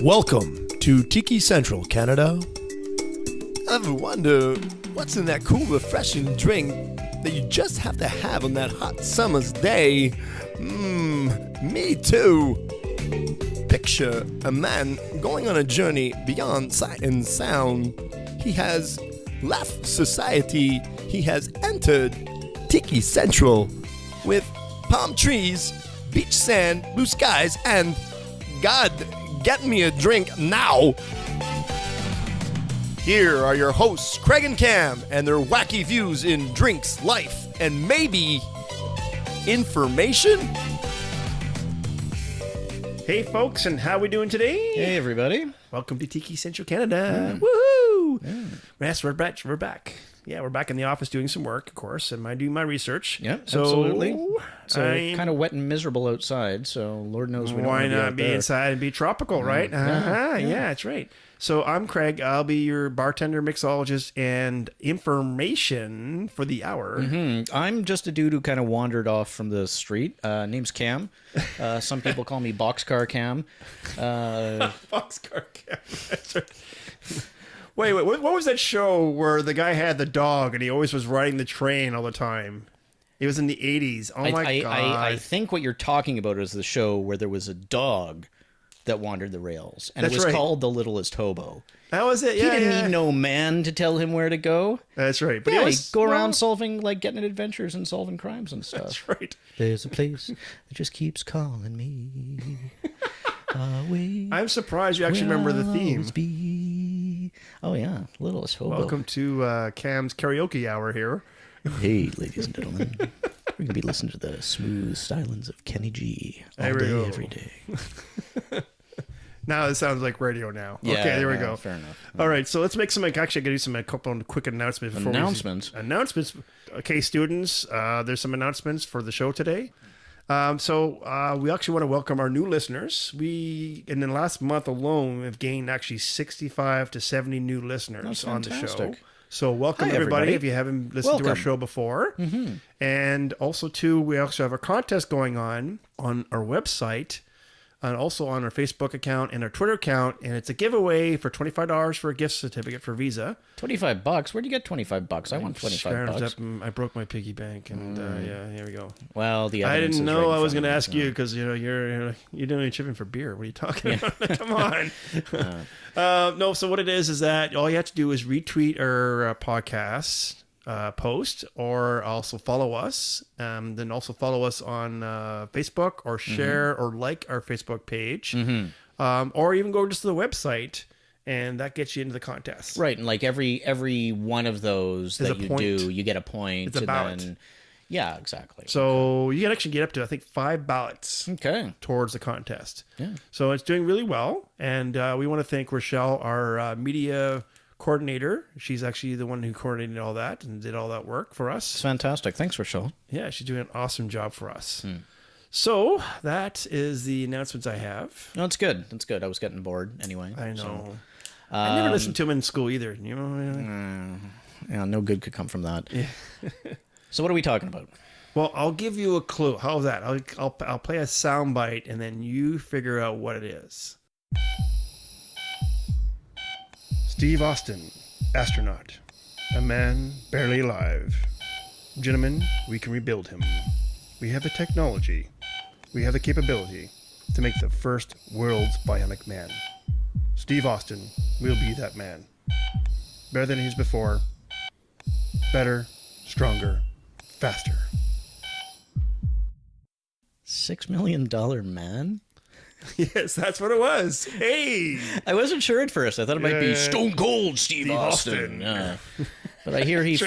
Welcome to Tiki Central, Canada. Ever wonder what's in that cool, refreshing drink that you just have to have on that hot summer's day? Me too. Picture a man going on a journey beyond sight and sound. He has left society. He has entered Tiki Central with palm trees, beach sand, blue skies, and God, get me a drink now. Here are your hosts, Craig and Cam, and their wacky views in drinks, life, and maybe information. Hey folks, and how we doing today? Hey everybody. Welcome to Tiki Central Canada. Woohoo! Yeah. Yes, we're back. Yeah, we're back in the office doing some work, of course, and I do my research. Yeah, absolutely. So kind of wet and miserable outside, so Lord knows we don't want to be out Why not be there. inside and be tropical, right? Yeah, that's right. So I'm Craig. I'll be your bartender, mixologist, and information for the hour. I'm just a dude who kind of wandered off from the street. Name's Cam. Some people call me Boxcar Cam. Boxcar Cam. That's right. Wait, what was that show where the guy had the dog and he always was riding the train all the time? It was in the 80s. Oh my God. I think what you're talking about is the show where there was a dog that wandered the rails. And That's it was right. called The Littlest Hobo. That was it, yeah. He didn't need no man to tell him where to go. That's right. But Yeah, he he'd was, go around solving, like, getting adventures and solving crimes and stuff. That's right. There's a place that just keeps calling me away. I'm surprised you actually remember the theme. Be. Oh, yeah. Littlest Hobo. Welcome to Cam's karaoke hour here. Hey, ladies and gentlemen. We're going to be listening to the smooth stylings of Kenny G all There we day, go. every day. Now it sounds like radio now. Yeah, okay, there we go. Fair enough. All right, so let's make some, actually, I got to do some, a couple of quick announcements. Announcements. Okay, students, there's some announcements for the show today. So we actually want to welcome our new listeners. We, in the last month alone, have gained actually 65 to 70 new listeners That's on the show. fantastic. So welcome, Hi, everybody, everybody. if you haven't listened to our Welcome. show before. And also, too, we also have a contest going on our website, and also on our Facebook account and our Twitter account, and it's a giveaway for $25 for a gift certificate for Visa. $25? Where'd you get $25? I want Scrounged $25. up and I broke my piggy bank, and yeah, here we go. Well, the I evidence didn't is know right I in was front going to of ask me, you because you're doing chipping for beer. What are you talking about? Come on. No, so what it is that all you have to do is retweet our podcast post, or also follow us. Then also follow us on Facebook, or share or like our Facebook page, or even go just to the website, and that gets you into the contest. Right, and like every one of those Is that a you point. do, you get a point. It's a and ballot. then, yeah, exactly. So you can actually get up to, I think, 5 ballots Okay. towards the contest. Yeah. So it's doing really well, and we want to thank Rochelle, our media coordinator. She's actually the one who coordinated all that and did all that work for us. It's fantastic. Thanks, Rochelle. Yeah, she's doing an awesome job for us. So that is the announcements I have. No, it's good. It's good. I was getting bored anyway. I know. So, I never listened to him in school either. You know. yeah, no good could come from that. Yeah. So what are we talking about? Well, I'll give you a clue. How's that? I'll play a sound bite, and then you figure out what it is. Steve Austin, astronaut, a man barely alive. Gentlemen, we can rebuild him. We have the technology. We have the capability to make the first world's bionic man. Steve Austin will be that man. Better than he's before. Better, stronger, faster. $6 Million Man? Yes, that's what it was. Hey! I wasn't sure at first. I thought it might be Yeah. Stone Cold Steve Austin. Austin. But I hear he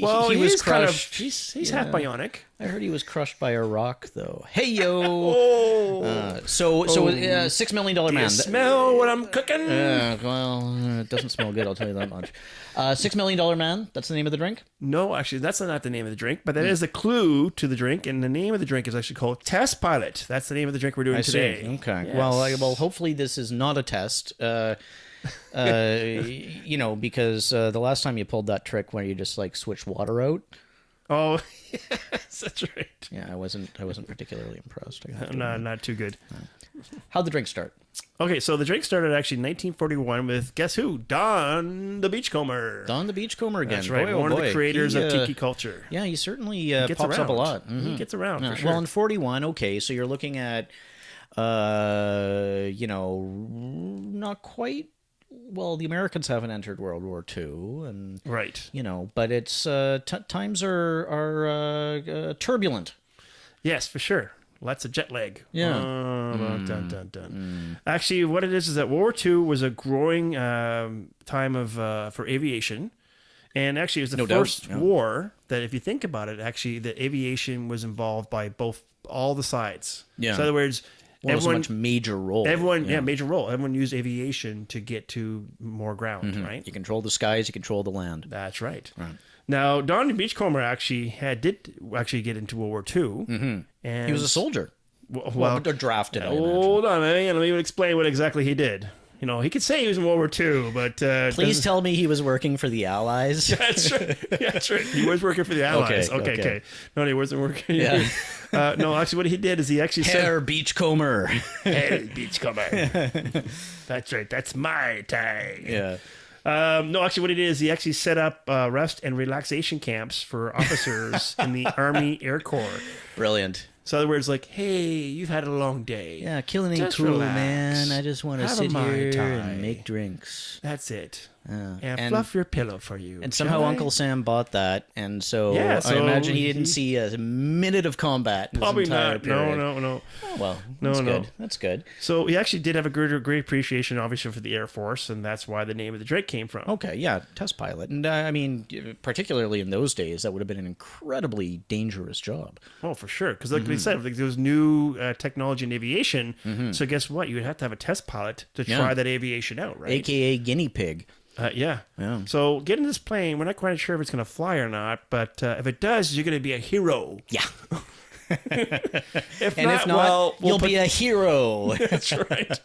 Well, was he's kind of crushed. he's half bionic. I heard he was crushed by a rock, though. Hey yo! Oh, So $6 Million Man. smell what I'm cooking? Well, it doesn't smell good. I'll tell you that much. $6 Million Man. That's the name of the drink. No, actually, that's not the name of the drink, but that is the clue to the drink, and the name of the drink is actually called Test Pilot. That's the name of the drink we're doing today. See. Okay. Yes. Well, hopefully this is not a test. Because the last time you pulled that trick where you just like switched water out. Oh, yes, that's right. Yeah, I wasn't particularly impressed. No, not too good. How'd the drink start? Okay, so the drink started actually in 1941 with, guess who? Don the Beachcomber. Don the Beachcomber again. That's right, Boy, oh one of boy. the creators He, of Tiki culture. Yeah, he certainly Gets pops up a around. lot. He gets around, for sure. Well, in 41, okay, so you're looking at, not quite. Well, the Americans haven't entered World War II, and Right. but it's times are turbulent. Yes, for sure. Lots of jet lag. Yeah. Dun, dun, dun. Actually, what it is that World War II was a growing time of for aviation. And actually, it was the first war that, if you think about it, actually, the aviation was involved by all the sides. Yeah. So in other words, Well, it was a much major role. Major role. Everyone used aviation to get to more ground, right? You control the skies, you control the land. That's right. Right. Now, Don the Beachcomber did get into World War II. And He was a soldier. Well, drafted. I hold on, man. Let me explain what exactly he did. He could say he was in World War II, but Please tell me he was working for the Allies. That's right. Yeah, that's right. He was working for the Allies. Okay. No, he wasn't working. Yeah. No, actually, what he did is he actually Herr Beachcomber. "Hey, Beachcomber." That's right. That's my time. Yeah. No, actually, what he did is he actually set up rest and relaxation camps for officers in the Army Air Corps. Brilliant. So, in other words, like, hey, you've had a long day. Yeah, killing ain't Just cool, relax. man. I just want to Have a sit Mai here Tai. and make drinks. That's it. And And- fluff your pillow for you. And somehow shall I? Uncle Sam bought that, and so, Yeah, I so imagine he didn't see a minute of combat in Probably his entire not. period. No. Oh, well, No, that's no. good. That's good. So he actually did have a great appreciation, obviously, for the Air Force, and that's why the name of the drink came from. Okay, yeah, test pilot. And I mean, particularly in those days, that would have been an incredibly dangerous job. Oh, for sure. Because like they said, like, there was new technology in aviation. So guess what? You would have to have a test pilot to try that aviation out, right? AKA guinea pig. Yeah. So get in this plane. We're not quite sure if it's going to fly or not, but if it does, you're going to be a hero. Yeah. If And not, if not, well, you'll be a hero. That's right.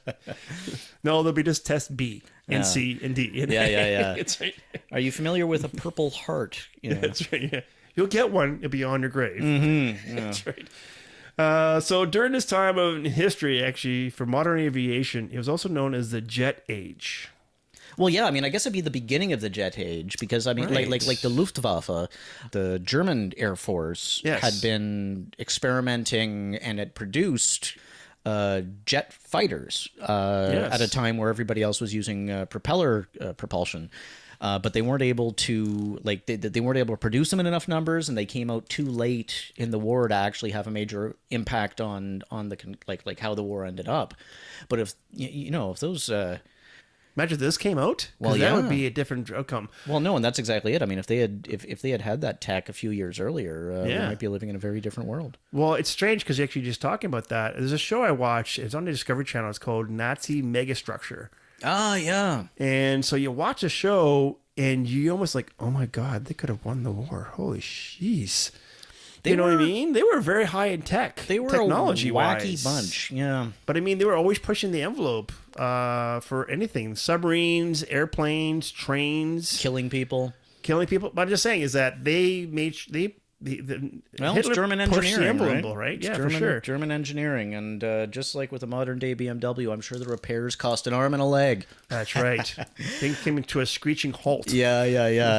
No, there'll be just test B and Yeah. C and D. And Yeah. That's right. Are you familiar with a Purple Heart? That's right. Yeah. You'll get one. It'll be on your grave. That's right. So during this time of history, actually, for modern aviation, it was also known as the jet age. Well, yeah, I mean, I guess it'd be the beginning of the jet age because I mean, Right. like the Luftwaffe, the German Air Force Yes. had been experimenting and had produced jet fighters at a time where everybody else was using propeller propulsion. But they weren't able to they weren't able to produce them in enough numbers, and they came out too late in the war to actually have a major impact on the like how the war ended up. But if if those Imagine if this came out. 'Cause Well, that yeah. would be a different outcome. Well, no, and that's exactly it. I mean, if they had that tech a few years earlier, we Yeah. might be living in a very different world. Well, it's strange because you're actually just talking about that. There's a show I watch. It's on the Discovery Channel. It's called Nazi Megastructure. Ah, yeah. And so you watch a show and you almost like, oh my God, they could have won the war. Holy jeez. You know what I mean? They were very high in tech. They were technology a wacky bunch. Yeah. But I mean, they were always pushing the envelope for anything: submarines, airplanes, trains, Killing people. killing people. But I'm just saying is that they made Well, Hitler it's German pushed the engineering, envelope, right? It's Yeah, German, for sure. German engineering, and just like with a modern day BMW, I'm sure the repairs cost an arm and a leg. That's right. Things came to a screeching halt. Yeah.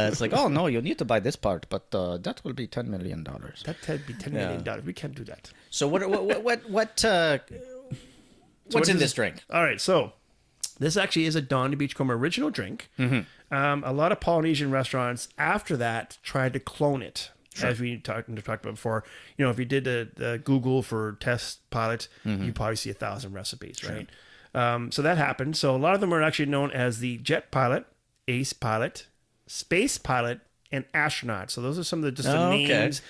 It's like, oh no, you need to buy this part, but that will be $10 million. That'd be $10 million. We can't do that. So what's in this drink? All right, so this actually is a Don the Beachcomber original drink. A lot of Polynesian restaurants after that tried to clone it. Sure. As we talked about before, if you did the Google for test pilot, you probably see 1,000 recipes, right? So that happened. So a lot of them are actually known as the Jet Pilot, Ace Pilot, Space Pilot, and Astronaut. So those are some of the names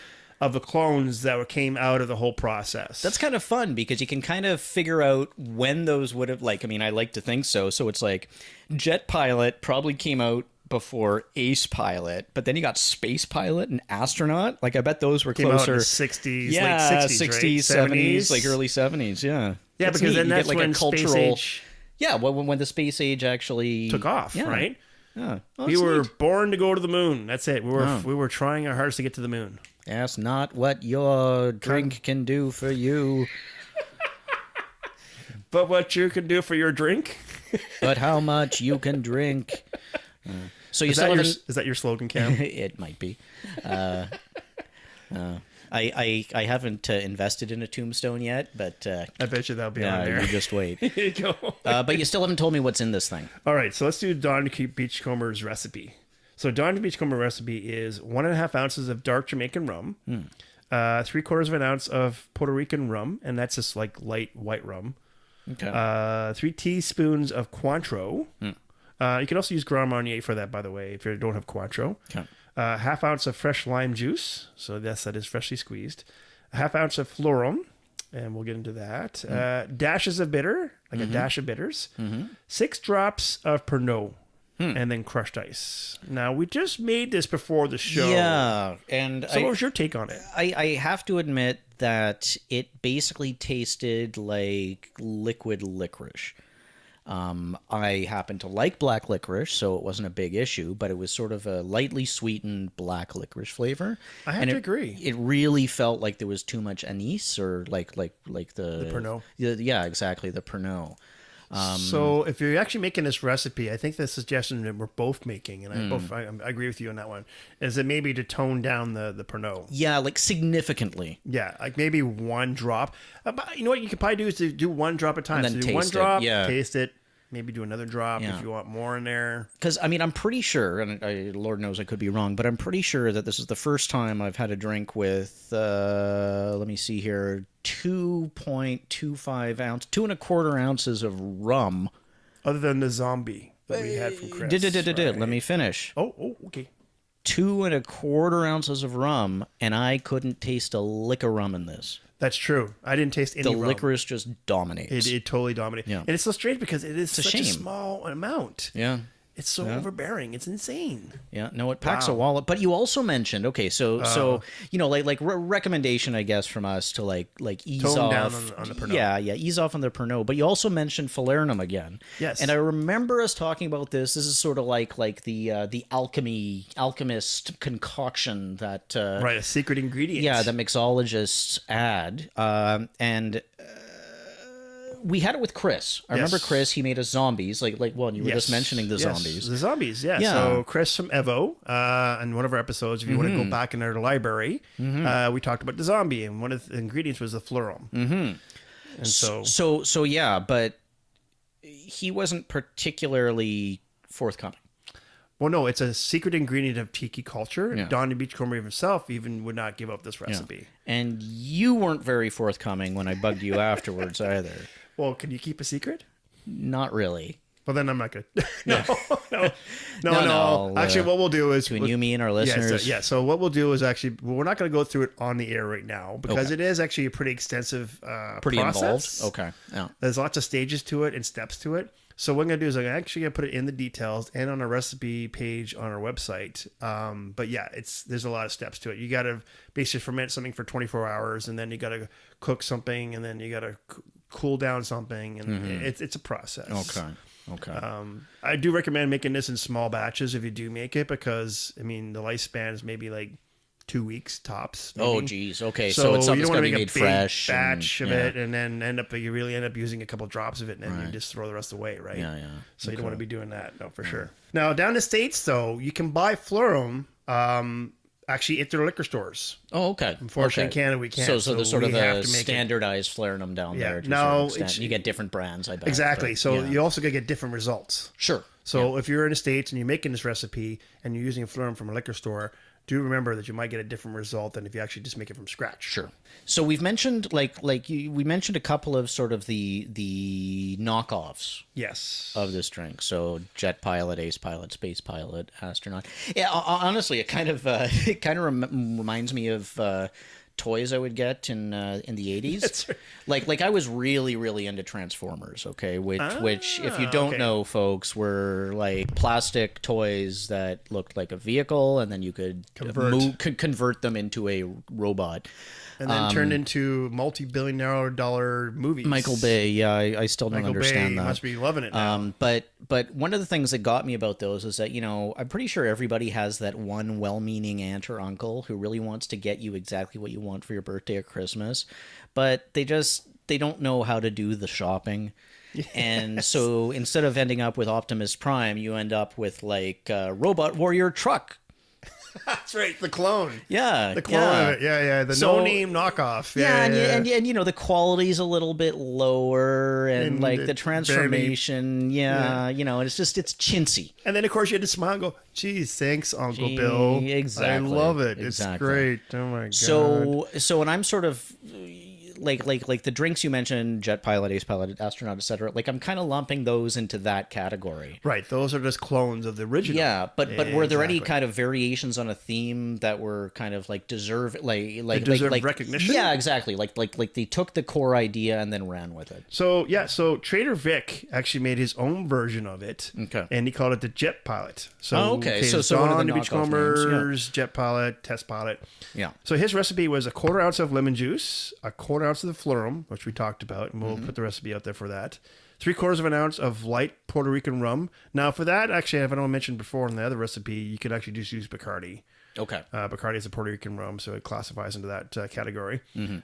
of the clones that came out of the whole process. That's kind of fun because you can kind of figure out when those would have, I like to think so. So it's like Jet Pilot probably came out before Ace Pilot, but then you got Space Pilot and Astronaut. I bet those were came out in closer. the 60s, Yeah, late 60s, right? 70s, early 70s, yeah. Yeah, That's because neat. then You that's get, when a space age Yeah, when the space age actually took off, yeah. right? Yeah. Oh, We that's were neat. born to go to the moon. That's it. We were trying our hardest to get to the moon. That's not what your drink can do for you. but what you can do for your drink. But how much you can drink. So you Is that your slogan, Cam? It might be. I haven't invested in a tombstone yet, but I bet you that'll be on there. You just wait. There you go. But you still haven't told me what's in this thing. All right, so let's do Don the Beachcomber's recipe. So Don the Beachcomber recipe is 1.5 ounces of dark Jamaican rum, 3/4 of an ounce of Puerto Rican rum, and that's just like light white rum. Okay. 3 teaspoons of Cointreau. You can also use Grand Marnier for that, by the way, if you don't have Cointreau. Okay. 1/2 ounce of fresh lime juice. So yes, that is freshly squeezed. 1/2 ounce of Falernum, and we'll get into that. Dashes of bitter, like a dash of bitters. 6 drops of Pernod, and then crushed ice. Now, we just made this before the show. Yeah. And So what was your take on it? I have to admit that it basically tasted like liquid licorice. I happen to like black licorice, so it wasn't a big issue, but it was sort of a lightly sweetened black licorice flavor. I have to agree. It really felt like there was too much anise, or like the Pernod. Yeah, exactly, the Pernod. So if you're actually making this recipe, I think the suggestion that we're both making, and I agree with you on that one, is that maybe to tone down the Pernod. Yeah, like significantly. Yeah, like maybe 1 drop. But you know what you could probably do is to do 1 drop at a time. And then so do 1 taste it, drop, yeah. taste it, maybe do another drop Yeah. if you want more in there. Because, I mean, I'm pretty sure, and Lord knows I could be wrong, but I'm pretty sure that this is the first time I've had a drink with, let me see here, 2.25 ounce, 2.25 ounces of rum. Other than the zombie that we had from Chris. Let me finish. Oh, okay. 2.25 ounces of rum, and I couldn't taste a lick of rum in this. That's true. I didn't taste any The rum. licorice just dominates. It totally dominated. Yeah. And it's so strange because it is such a shame. small amount. Yeah. It's so overbearing. It's insane. Yeah, no, it packs Wow. a wallet. But you also mentioned, okay, so you know, like recommendation, I guess, from us to like ease Tone off down on the Pernod. Yeah, ease off on the Pernod. But you also mentioned Falernum again. Yes. And I remember us talking about this. This is sort of like the alchemist concoction that Right, a secret ingredient. yeah, that mixologists add, and. We had it with Chris. I remember Chris. He made us zombies. Like well, you were just mentioning the zombies. The zombies, yeah. Yeah. So Chris from Evo, in one of our episodes, if you want to go back in our library, we talked about the zombie, and one of the ingredients was the Falernum. And So yeah, but he wasn't particularly forthcoming. well, no, it's a secret ingredient of Tiki culture. Yeah. Don the Beachcomber himself even would not give up this recipe. And you weren't very forthcoming when I bugged you afterwards either. Well, can you keep a secret? Not really. Well, then I'm not good. No. Actually, what we'll do is Between you, me, and our listeners. So what we'll do is actually we're not going to go through it on the air right now because Okay. it is actually a pretty extensive Pretty process. involved. Okay. Yeah. There's lots of stages to it and steps to it. So what I'm going to do is I'm actually going to put it in the details and on a recipe page on our website. But yeah, there's a lot of steps to it. You got to basically ferment something for 24 hours, and then you got to cook something, and then you got to cool down something, and it's a process. Okay. I do recommend making this in small batches if you do make it, because I mean the lifespan is maybe like 2 weeks tops. Maybe. Oh, geez. Okay. So it's something that's you don't got to want be to make made a big fresh. batch and, of it, and then you really end up using a couple drops of it, and then you just throw the rest away, right? Yeah. So you don't want to be doing that, no, for sure. Now down the States, though, you can buy Falernum actually at their liquor stores. Oh, okay. Unfortunately, in Canada we can't. So there's sort we of have a to make it. standardized Falernum down Yeah. there. To No, a certain extent. You get different brands, I bet. Exactly. but, So yeah. you also gotta get different results. Sure. So if you're in the States and you're making this recipe and you're using a Falernum from a liquor store, do remember that you might get a different result than if you actually just make it from scratch. Sure. So we've mentioned we mentioned a couple of sort of the knockoffs Yes. of this drink. So Jet Pilot, Ace Pilot, Space Pilot, Astronaut. Yeah, honestly, it kind of reminds me of toys I would get in the 80s. That's right. Like I was really into Transformers, okay, which if you don't know, folks, were like plastic toys that looked like a vehicle, and then you could convert them into a robot. And then turned into multi-billion-dollar movies. Michael Bay, yeah, I still don't understand that. Must be loving it now. But one of the things that got me about those is that, you know, I'm pretty sure everybody has that one well-meaning aunt or uncle who really wants to get you exactly what you want for your birthday or Christmas, but they just they don't know how to do the shopping. Yes. And so instead of ending up with Optimus Prime, you end up with like Robot Warrior Truck. That's right, the clone. Yeah, the clone of it. Yeah. The no-name knockoff. Yeah, and you know the quality's a little bit lower, and like the transformation. You know, it's chintzy. And then of course you had to smile and go, "Geez, thanks, Uncle Bill." Exactly, I love it. Exactly. It's great. Oh my god. So when I'm sort of like the drinks you mentioned, Jet Pilot, Ace Pilot, Astronaut, etc. Like I'm kind of lumping those into that category. Right, those are just clones of the original. Yeah, but were there any kind of variations on a theme that were kind of like deserve recognition? Yeah, exactly. Like they took the core idea and then ran with it. So Trader Vic actually made his own version of it. Okay. And he called it the Jet Pilot. So so one of the Don the Beachcomber's Jet Pilot, Test Pilot. Yeah. So his recipe was a 1/4 ounce of lemon juice, a 1/4 ounce of the Falernum, which we talked about, and we'll put the recipe out there for that. 3/4 of an ounce of light Puerto Rican rum. Now for that, actually, if I don't mention before in the other recipe, you could actually just use Bacardi. Okay. Bacardi is a Puerto Rican rum, so it classifies into that category. 1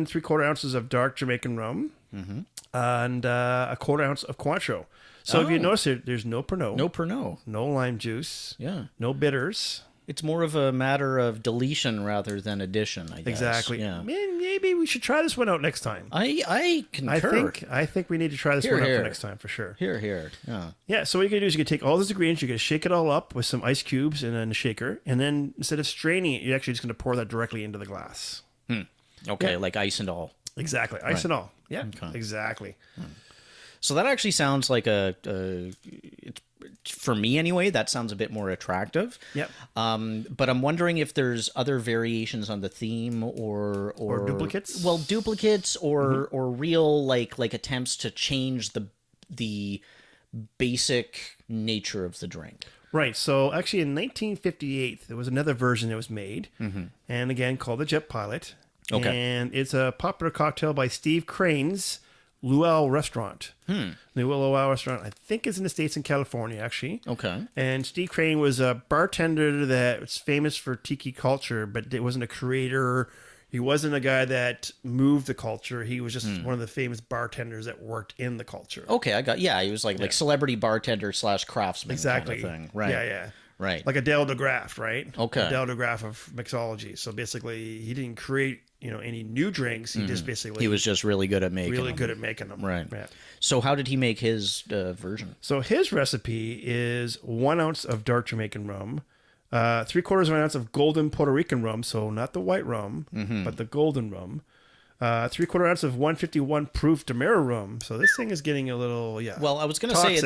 3/4 ounces of dark Jamaican rum, and a 1/4 ounce of Cointreau. So if you notice, there's no Pernod, no lime juice, no bitters. It's more of a matter of deletion rather than addition, I guess. Exactly. Yeah. Maybe we should try this one out next time. I concur. I think we need to try this one out for next time for sure. Here. Yeah. Yeah. So what you're gonna do is you're gonna take all those ingredients, you're gonna shake it all up with some ice cubes and then a shaker, and then instead of straining it, you're actually just gonna pour that directly into the glass. Okay, like ice and all. Exactly, ice and all. Yeah. Okay. Exactly. So that actually sounds like for me anyway, that sounds a bit more attractive. Yep. But I'm wondering if there's other variations on the theme or duplicates. Well, duplicates or real like attempts to change the basic nature of the drink. Right. So actually, in 1958, there was another version that was made, and again called the Jet Pilot. Okay. And it's a popular cocktail by Steve Crane's Luau restaurant. The Luau restaurant, I think, is in the States in California, actually. Okay. And Steve Crane was a bartender that was famous for Tiki culture, but it wasn't a creator. He wasn't a guy that moved the culture. He was just one of the famous bartenders that worked in the culture. Okay, he was like celebrity bartender / craftsman exactly. kind of thing. Right. Yeah. Right. Like a Del DeGraff, right? Okay. A Del DeGraff of mixology. So basically, he didn't create any new drinks. He just basically he was just really good at making them. Right. Yeah. So how did he make his version? So his recipe is 1 ounce of dark Jamaican rum, 3/4 of an ounce of golden Puerto Rican rum. So not the white rum, but the golden rum. 3/4 ounce of 151 proof Demerara rum. So this thing is getting a little Well, I was going to say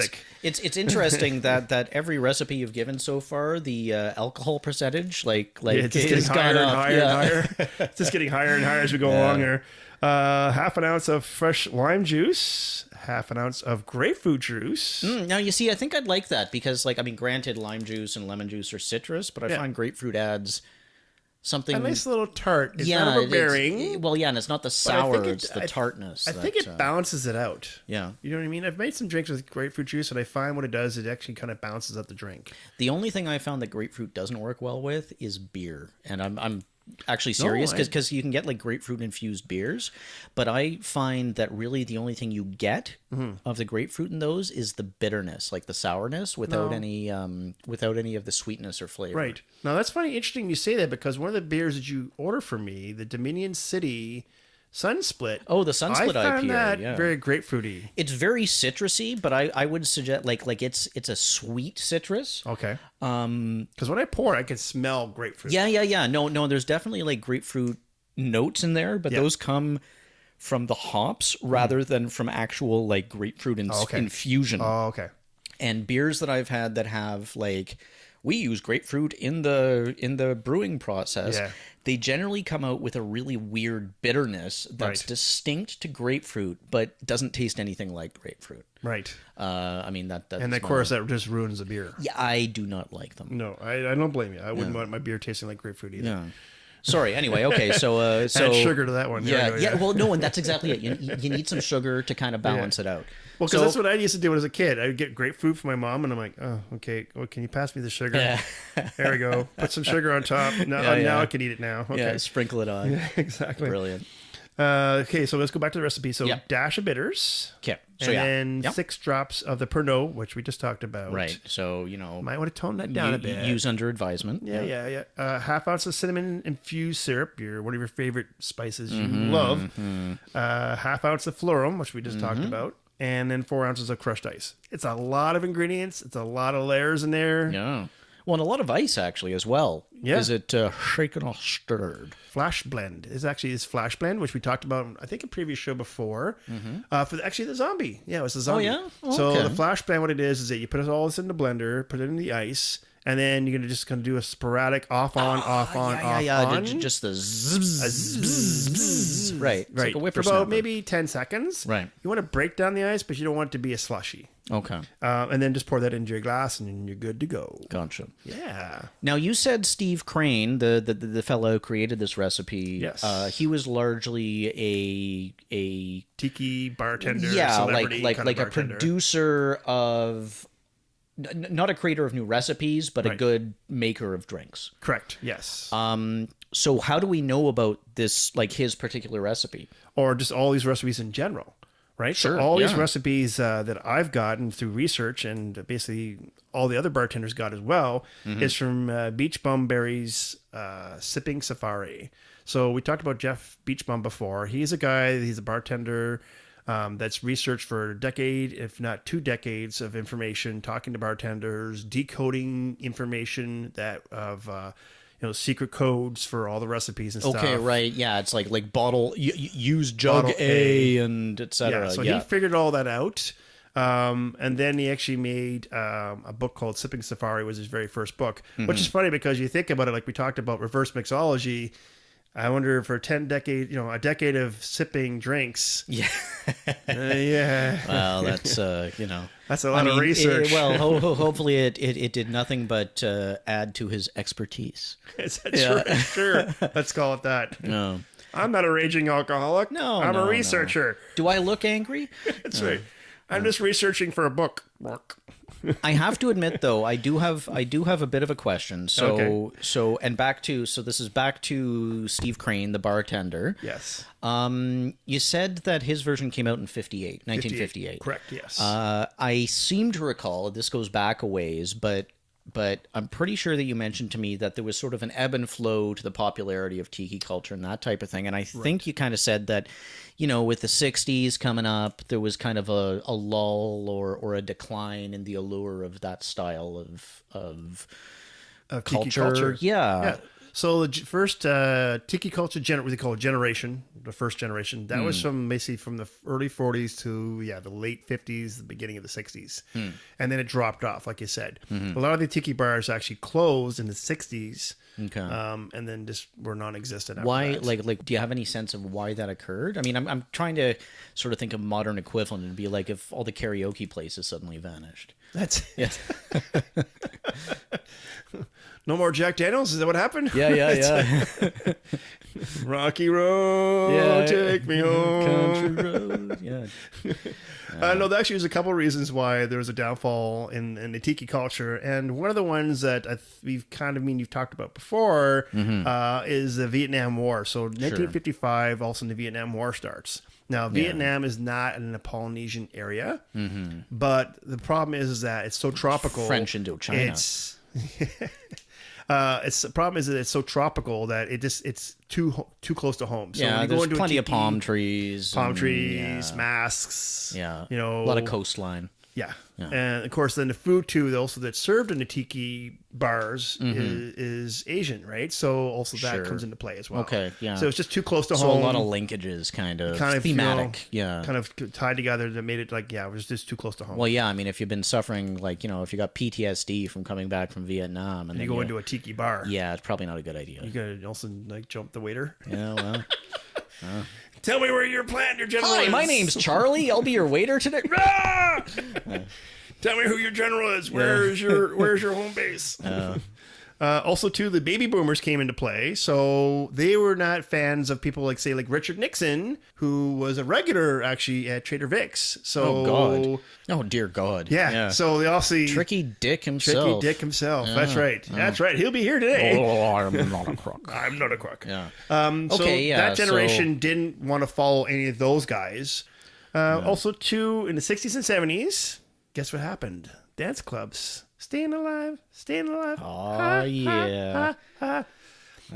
it's interesting that every recipe you've given so far, the alcohol percentage it's just getting higher and higher and higher. It's just getting higher and higher as we go along here. 1/2 ounce of fresh lime juice, 1/2 ounce of grapefruit juice. Now you see, I think I'd like that because granted, lime juice and lemon juice are citrus, but I find grapefruit adds something, a nice little tart. It's not overbearing. And it's not the sour, it's the tartness. I think it balances it out. Yeah. You know what I mean? I've made some drinks with grapefruit juice, and I find what it does, it actually kind of balances out the drink. The only thing I found that grapefruit doesn't work well with is beer. And I'm actually serious because you can get grapefruit infused beers, but I find that really the only thing you get of the grapefruit in those is the bitterness, like the sourness, without any of the sweetness or flavor. Right. Now that's funny, interesting you say that, because one of the beers that you order for me, the Dominion City Sunsplit. Oh, the Sunsplit IPA. I found that very grapefruity. It's very citrusy, but I would suggest it's a sweet citrus. Okay. Because when I pour, I can smell grapefruit. Yeah. No. There's definitely grapefruit notes in there, but those come from the hops rather than from actual grapefruit infusion. Oh, okay. And beers that I've had that have we use grapefruit in the brewing process. Yeah. They generally come out with a really weird bitterness that's distinct to grapefruit, but doesn't taste anything like grapefruit. Right. That's and of course that just ruins the beer. Yeah, I do not like them. No, I don't blame you. I wouldn't want my beer tasting like grapefruit either. Yeah. Sorry. Anyway, okay. So add sugar to that one. Yeah. Well, no, and that's exactly it. You need some sugar to kind of balance it out. Well, because that's what I used to do when I was a kid. I would get grapefruit from my mom, and I'm like, oh, okay. Well, can you pass me the sugar? Yeah. There we go. Put some sugar on top. Now I can eat it now. Okay. Yeah, sprinkle it on. Yeah, exactly. Brilliant. Okay, so let's go back to the recipe. So dash of bitters. Okay. So and then 6 drops of the Pernod, which we just talked about. Right. So, might want to tone that down a bit. Use under advisement. Yeah. Half ounce of cinnamon infused syrup, one of your favorite spices you love. Half ounce of Falernum, which we just talked about. And then 4 ounces of crushed ice. It's a lot of ingredients. It's a lot of layers in there. Yeah. Well, and a lot of ice, actually, as well. Yeah. Is it shaken or stirred? Flash blend is actually his flash blend, which we talked about, I think, a previous show before. For the zombie. Yeah, it was the zombie. Oh, yeah? Oh, so okay. the flash blend, what it is that you put all this in the blender, put it in the ice, and then you're just going to do a sporadic off on. Just the zzz. Right. It's like a For whippersnapper. about maybe 10 seconds. Right. You want to break down the ice, but you don't want it to be a slushy. Okay. And then just pour that into your glass, and you're good to go. Gotcha. Yeah. Now, you said Steve Crane, the fellow who created this recipe. Yes. He was largely a Tiki bartender. yeah, celebrity like kind of a bartender. producer of, not a creator of new recipes, but a good maker of drinks. Correct. Yes. So how do we know about this, like his particular recipe? Or just all these recipes in general. Right? Sure, So all these recipes that I've gotten through research, and basically all the other bartenders got as well, is from Beachbum Berry's Sipping Safari. So we talked about Jeff Beachbum before. He's a bartender that's researched for a decade, if not 2 decades of information, talking to bartenders, decoding information that of secret codes for all the recipes and stuff. Okay, right. Yeah, it's like bottle, use jug Bottle A and etc. Yeah, so he figured all that out. And then he actually made a book called Sipping Safari, was his very first book, which is funny because you think about it, like we talked about reverse mixology. I wonder for a decade of sipping drinks. Yeah. Yeah. Well, that's, That's a lot of research. Hopefully it did nothing but add to his expertise. Sure. Let's call it that. No. I'm not a raging alcoholic. No, I'm no, a researcher. Do I look angry? That's right. I'm just researching for a book. I have to admit, though, I do have a bit of a question. So this is back to Steve Crane, the bartender. Yes. You said that his version came out in 1958. Correct. Yes. I seem to recall, this goes back a ways, but I'm pretty sure that you mentioned to me that there was sort of an ebb and flow to the popularity of tiki culture and that type of thing. And I think you kind of said that, with the 60s coming up, there was kind of a lull or a decline in the allure of that style of Tiki culture. Yeah. So the first tiki culture, what they call generation, the first generation, that was from the early 40s to the late 50s, the beginning of the 60s, and then it dropped off, like you said. A lot of the tiki bars actually closed in the 60s, and then just were non-existent. After Why? that. Like, do you have any sense of why that occurred? I mean, I'm trying to sort of think of modern equivalent. It'd be like if all the karaoke places suddenly vanished. That's Yeah. No more Jack Daniels? Is that what happened? Yeah. Rocky Road, take me home. Country road. Yeah. No, there actually was a couple of reasons why there was a downfall in the tiki culture, and one of the ones that you've talked about before is the Vietnam War. So 1955, also the Vietnam War starts. Now, Vietnam is not in a Polynesian area, but the problem is that it's so tropical. French Indochina. The problem is that it's so tropical that it's too close to home. So when you there's go into plenty of tiki, palm trees, masks. Yeah, a lot of coastline. Yeah. And of course, then the food too, also that's served in the tiki bars is Asian, right? So also that comes into play as well. Okay, yeah. So it's just too close to So home. a lot of linkages, kind of thematic, kind of tied together that made it it was just too close to home. Well, yeah, I mean, if you've been suffering, if you got PTSD from coming back from Vietnam, and then you go into a tiki bar, it's probably not a good idea. You gotta also jump the waiter. Yeah, well. Tell me where your general Hi, is. my name's Charlie. I'll be your waiter today. Tell me who your general is. Where's your home base? Also, too, the baby boomers came into play. So they were not fans of people like, say, like Richard Nixon, who was a regular actually at Trader Vic's. So, oh, God. Oh, dear God. Yeah. So they all see Tricky Dick himself. That's right. That's right. He'll be here today. Oh, I'm not a crook. I'm not a crook. Yeah. That generation didn't want to follow any of those guys. Also, too, in the 60s and 70s, guess what happened? Dance clubs. Staying alive. Oh, yeah.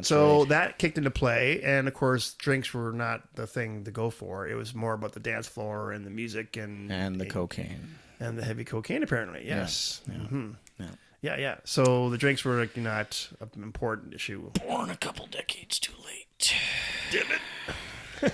So right. that kicked into play. And, of course, drinks were not the thing to go for. It was more about the dance floor and the music and the cocaine. And the heavy cocaine, apparently. Yes. Yeah. Mm-hmm. Yeah. Yeah. So the drinks were like, not an important issue. Born a couple decades too late. Damn it.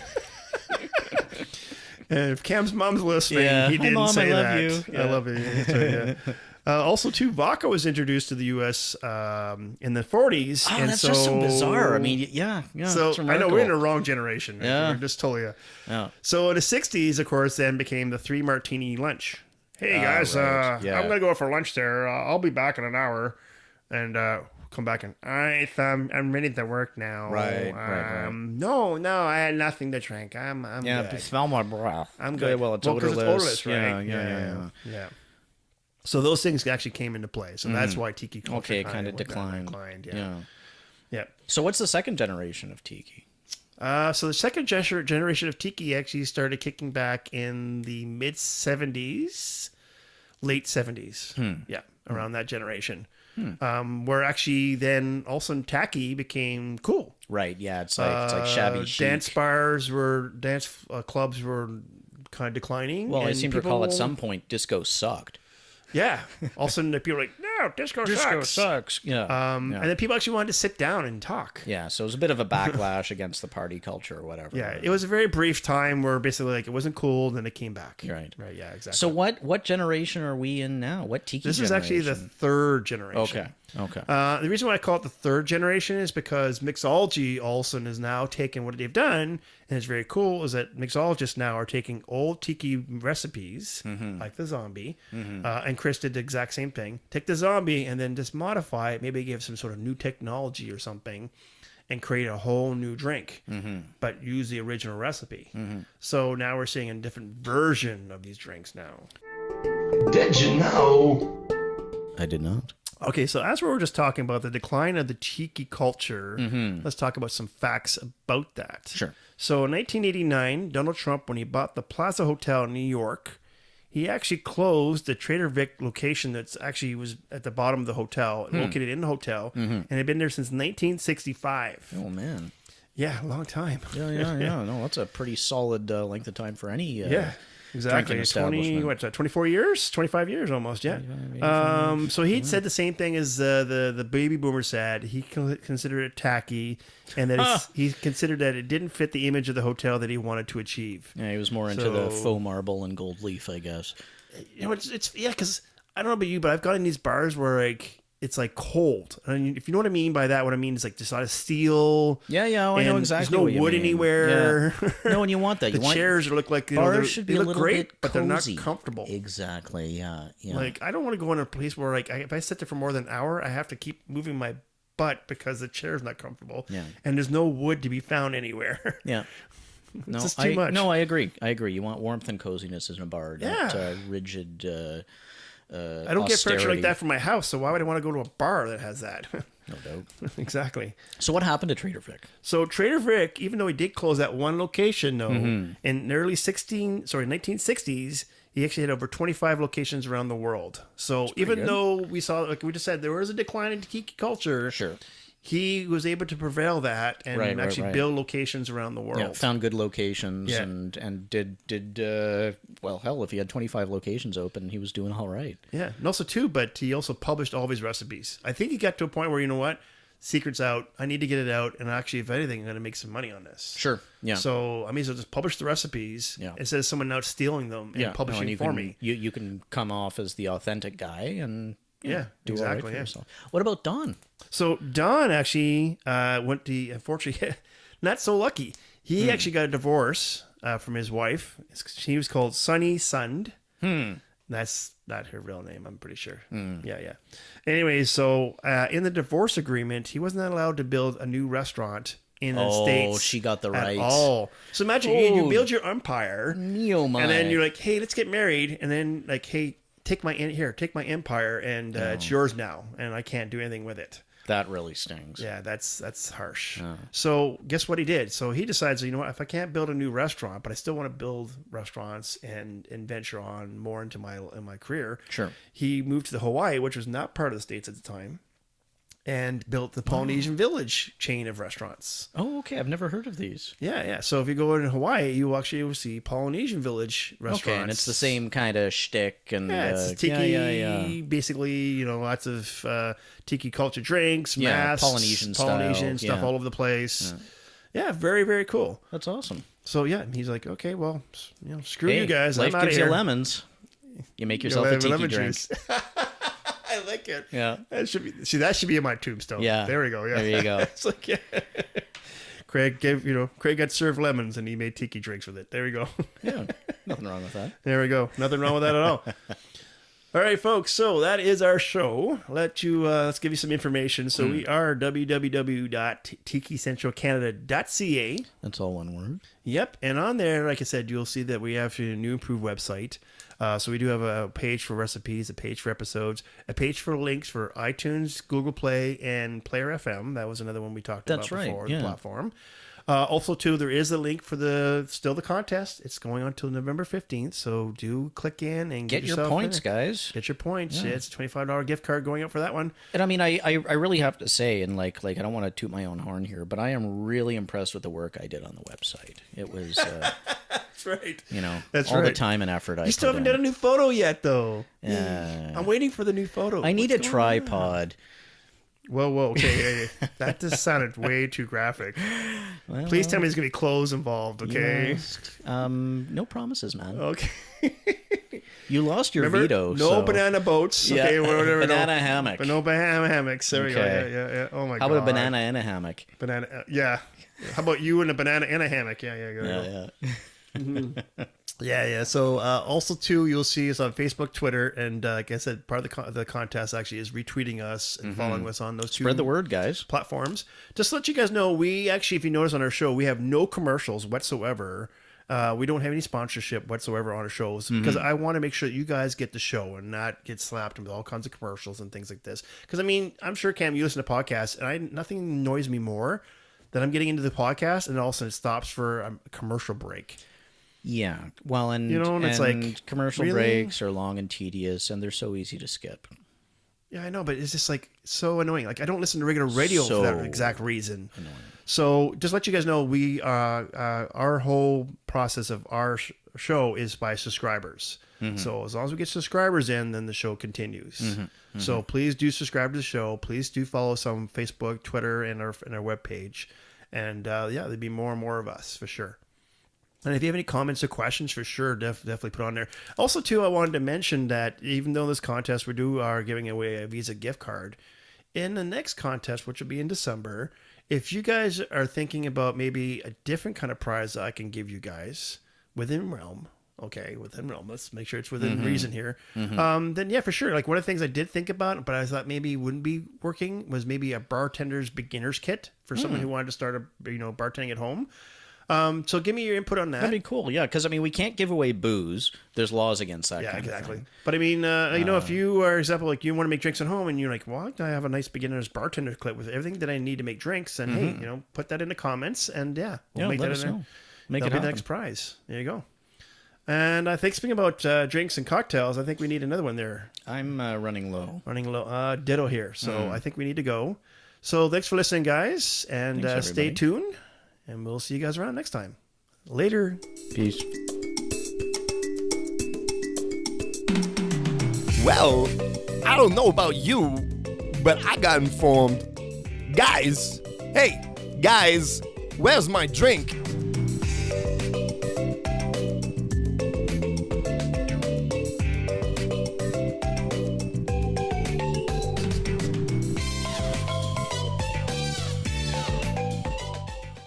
And if Cam's mom's listening, he didn't Mom, say I love that. you. Yeah. I love you. That's right, yeah. Also, too, vodka was introduced to the U.S. In the 40s. Oh, and that's just so bizarre. I mean, yeah. So I know we're in the wrong generation. Right? Yeah. We're just totally. Yeah. So in the 60s, of course, then became the 3 martini lunch. Hey, guys, right. Yeah. I'm going to go for lunch there. I'll be back in an hour. And come back and I'm ready to work now. Right. No, I had nothing to drink. I'm good. Smell my breath. I'm good. Well, it's because odorless. It's odorless, right? Yeah. So those things actually came into play. So that's why tiki culture kind of declined. Yeah. So what's the second generation of tiki? So the second generation of tiki actually started kicking back in the mid 70s, late 70s. Yeah, around that generation. Where actually then also tacky became cool. Right. Yeah. It's like shabby chic. Dance clubs were kind of declining. Well, I and seem to recall at some point disco sucked. Yeah. All of a sudden, people were like, no, disco sucks. Yeah. And then people actually wanted to sit down and talk. Yeah. So it was a bit of a backlash against the party culture or whatever. Yeah. It was a very brief time where basically like it wasn't cool, then it came back. Right. Yeah, exactly. So what generation are we in now? What tiki This generation? is actually the third generation. Okay. The reason why I call it the third generation is because mixology also is now taking what they've done, and it's very cool, is that mixologists now are taking old tiki recipes, like the zombie, and Chris did the exact same thing. Take the zombie and then just modify it, maybe give some sort of new technology or something, and create a whole new drink, but use the original recipe. So now we're seeing a different version of these drinks now. Did you know? I did not. Okay, so as we were just talking about the decline of the tiki culture, let's talk about some facts about that. Sure. So in 1989, Donald Trump, when he bought the Plaza Hotel in New York, he actually closed the Trader Vic location that's actually was at the bottom of the hotel, located in the hotel, and had been there since 1965. Oh, man. Yeah, a long time. Yeah. No, that's a pretty solid length of time for any Exactly. drinking establishment. 24 years? 25 years almost, yeah. So he'd said the same thing as the baby boomer said. He considered it tacky, and that he considered that it didn't fit the image of the hotel that he wanted to achieve. Yeah, he was more into the faux marble and gold leaf, I guess. You know, it's because I don't know about you, but I've gone in these bars where like it's like cold. I mean, if you know what I mean by that, what I mean is like there's a lot of steel. Yeah, I know exactly. There's no wood anywhere. Yeah. No, and you want that. The chairs look like bars should be they a look little great, bit but they're not cozy. comfortable. Exactly. Yeah. Like I don't want to go in a place where like if I sit there for more than an hour, I have to keep moving my butt because the chair's not comfortable. Yeah. And there's no wood to be found anywhere. Yeah. No, it's just too much. No, I agree. You want warmth and coziness in a bar, not rigid. I don't get furniture like that from my house, so why would I want to go to a bar that has that? No doubt. Exactly. So what happened to Trader Vic? So Trader Vic, even though he did close that one location, though, in the early 1960s, he actually had over 25 locations around the world. So even though we saw, like we just said, there was a decline in tiki culture. Sure. He was able to prevail that and actually build locations around the world. Yeah, found good locations and did well, hell, if he had 25 locations open, he was doing all right. Yeah, and also too, but he also published all of his recipes. I think he got to a point where, you know what, secret's out, I need to get it out, and actually, if anything, I'm going to make some money on this. Sure, yeah. So, I mean, so just publish the recipes instead of someone now stealing them and publishing for me. You can come off as the authentic guy and... Yeah, do exactly. All right for yourself. What about Don? So Don actually went to, unfortunately, not so lucky. He actually got a divorce from his wife. She was called Sunny Sund. That's not her real name, I'm pretty sure. Yeah. Anyways, so in the divorce agreement, he wasn't allowed to build a new restaurant in the States. Oh, she got the at rights. all. So imagine you build your empire, Neo my. and then you're like, hey, let's get married, and then like, hey, take my empire, and it's yours now, and I can't do anything with it. That really stings. Yeah, that's harsh. So guess what he did? So he decides, you know what, if I can't build a new restaurant, but I still want to build restaurants and venture on more into my career. Sure. He moved to the Hawaii, which was not part of the States at the time, and built the Polynesian Village chain of restaurants. Oh, okay. I've never heard of these. Yeah. So if you go in Hawaii, you will see Polynesian Village restaurants. Okay, and it's the same kind of shtick. And, it's tiki, basically, lots of tiki culture drinks, masks, Polynesian stuff all over the place. Yeah, very, very cool. That's awesome. So, yeah, he's like, okay, well, screw you guys. Life I'm out of gives here. you lemons. You make yourself a tiki drink. Juice. I like it. Yeah. That should be in my tombstone. Yeah. There we go. Yeah. There you go. It's like, yeah. Craig got served lemons and he made tiki drinks with it. There we go. Yeah. Nothing wrong with that. There we go. Nothing wrong with that at all. All right, folks. So that is our show. Let's give you some information. So we are www.tikicentralcanada.ca. That's all one word. Yep. And on there, like I said, you'll see that we have a new improved website. So we do have a page for recipes, a page for episodes, a page for links for iTunes, Google Play, and Player FM. That was another one we talked about before, the platform. Also, too, there is a link for the contest. It's going on until November 15th, so do click in and get your points, guys. Get your points. Yeah. It's a $25 gift card going up for that one. And I mean, I really have to say, and like I don't want to toot my own horn here, but I am really impressed with the work I did on the website. It was... That's right. That's all the time and effort I put in. You still haven't done a new photo yet, though. Yeah. I'm waiting for the new photo. I need a tripod. Whoa, okay. That just sounded way too graphic. Well, please tell me there's going to be clothes involved, okay? No promises, man. Okay. You lost your veto. No banana boats. Yeah, okay, whatever. banana hammock. But no banana hammocks. There we go. Yeah. Oh, my God. How about a banana and a hammock? Banana, yeah. How about you and a banana and a hammock? Yeah. Yeah. So also too, you'll see us on Facebook, Twitter, and like I said, part of the contest actually is retweeting us and following us on those two. Spread the word, guys. Platforms. Just to let you guys know, we actually, if you notice on our show, we have no commercials whatsoever. We don't have any sponsorship whatsoever on our shows because I want to make sure that you guys get the show and not get slapped with all kinds of commercials and things like this. Because I mean, I'm sure, Cam, you listen to podcasts, and nothing annoys me more than I'm getting into the podcast and all of a sudden it stops for a commercial break. Yeah, well, and it's like commercial breaks are long and tedious, and they're so easy to skip. Yeah, I know, but it's just like so annoying. Like I don't listen to regular radio for that exact reason. Annoying. So just let you guys know, we our whole process of our show is by subscribers. So as long as we get subscribers in, then the show continues. So please do subscribe to the show. Please do follow us on Facebook, Twitter, and our webpage. And there'll be more and more of us for sure. And if you have any comments or questions, for sure, definitely put on there. Also, too, I wanted to mention that even though this contest, are giving away a Visa gift card, in the next contest, which will be in December, if you guys are thinking about maybe a different kind of prize that I can give you guys within realm, let's make sure it's within reason here, then yeah, for sure. Like one of the things I did think about, but I thought maybe wouldn't be working, was maybe a bartender's beginner's kit for someone who wanted to start bartending at home. So give me your input on that. That'd be cool, yeah, because I mean we can't give away booze. There's laws against that. Yeah, kind exactly. Of thing. But I mean, if you are, example, like you want to make drinks at home, and you're like, well, I have a nice beginner's bartender kit with everything that I need to make drinks, and hey, put that in the comments, and we'll make that in there. Make it be the next prize. There you go. And I think speaking about drinks and cocktails, I think we need another one there. I'm running low. Ditto here. So I think we need to go. So thanks for listening, guys, and stay tuned. And we'll see you guys around next time. Later. Peace. Well, I don't know about you, but I got informed. Guys, where's my drink?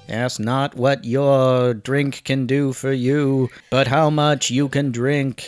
Ask not what your drink can do for you, but how much you can drink.